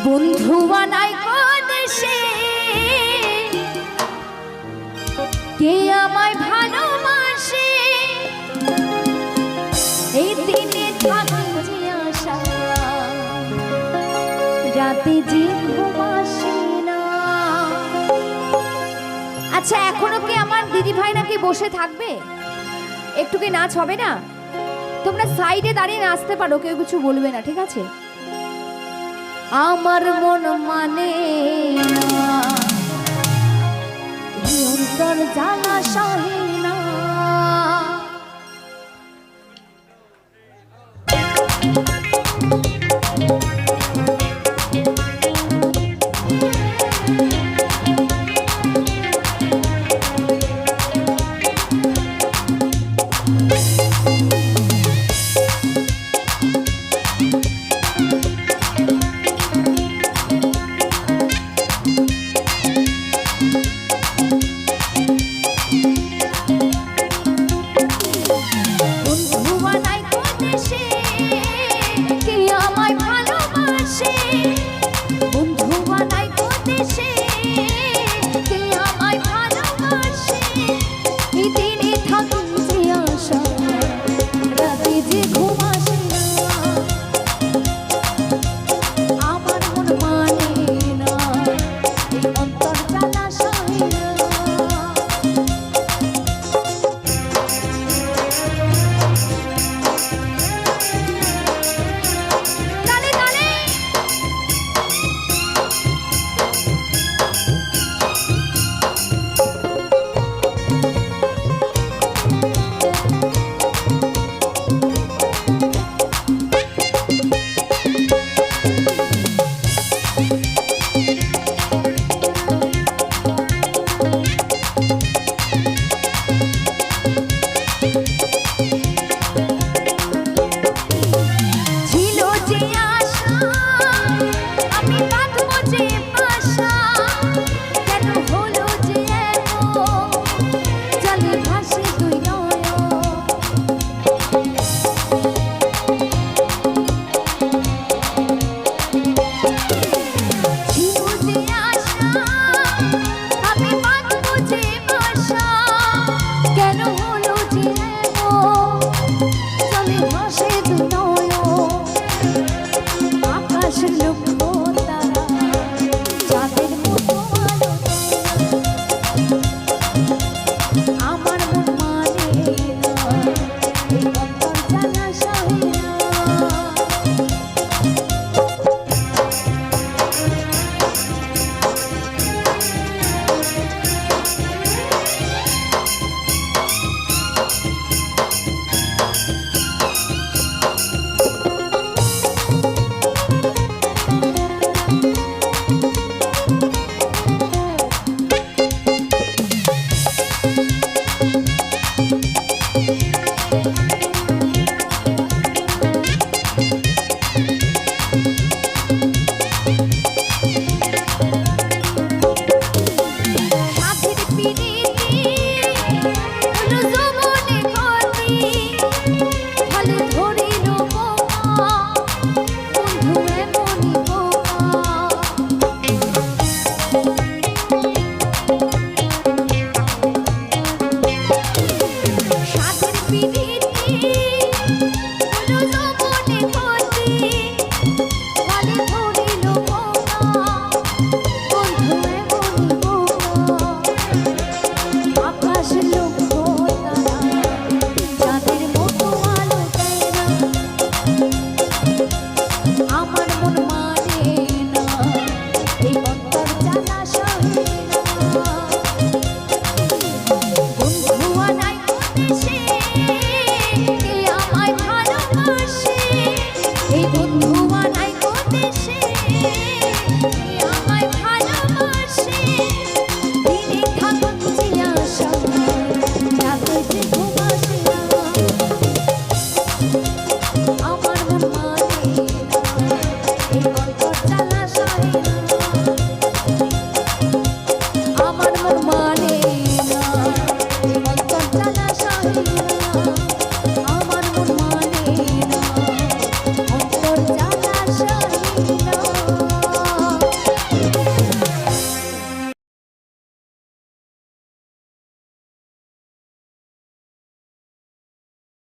বন্ধু বানাই দেশে কে আমায় ভালোবাসে এই দিনে থাকে যে আশা রাতে যে ঘুম আসে না। আচ্ছা এখনো কি আমার দিদি ভাই নাকি বসে থাকবে? একটু কি নাচ হবে না? তোমরা সাইডে দাঁড়িয়ে নাচতে পারো, কেউ কিছু বলবে না, ঠিক আছে? আমার মন মানে না অন্তর জ্বালা সহে না। বন্ধু বানাই দেশে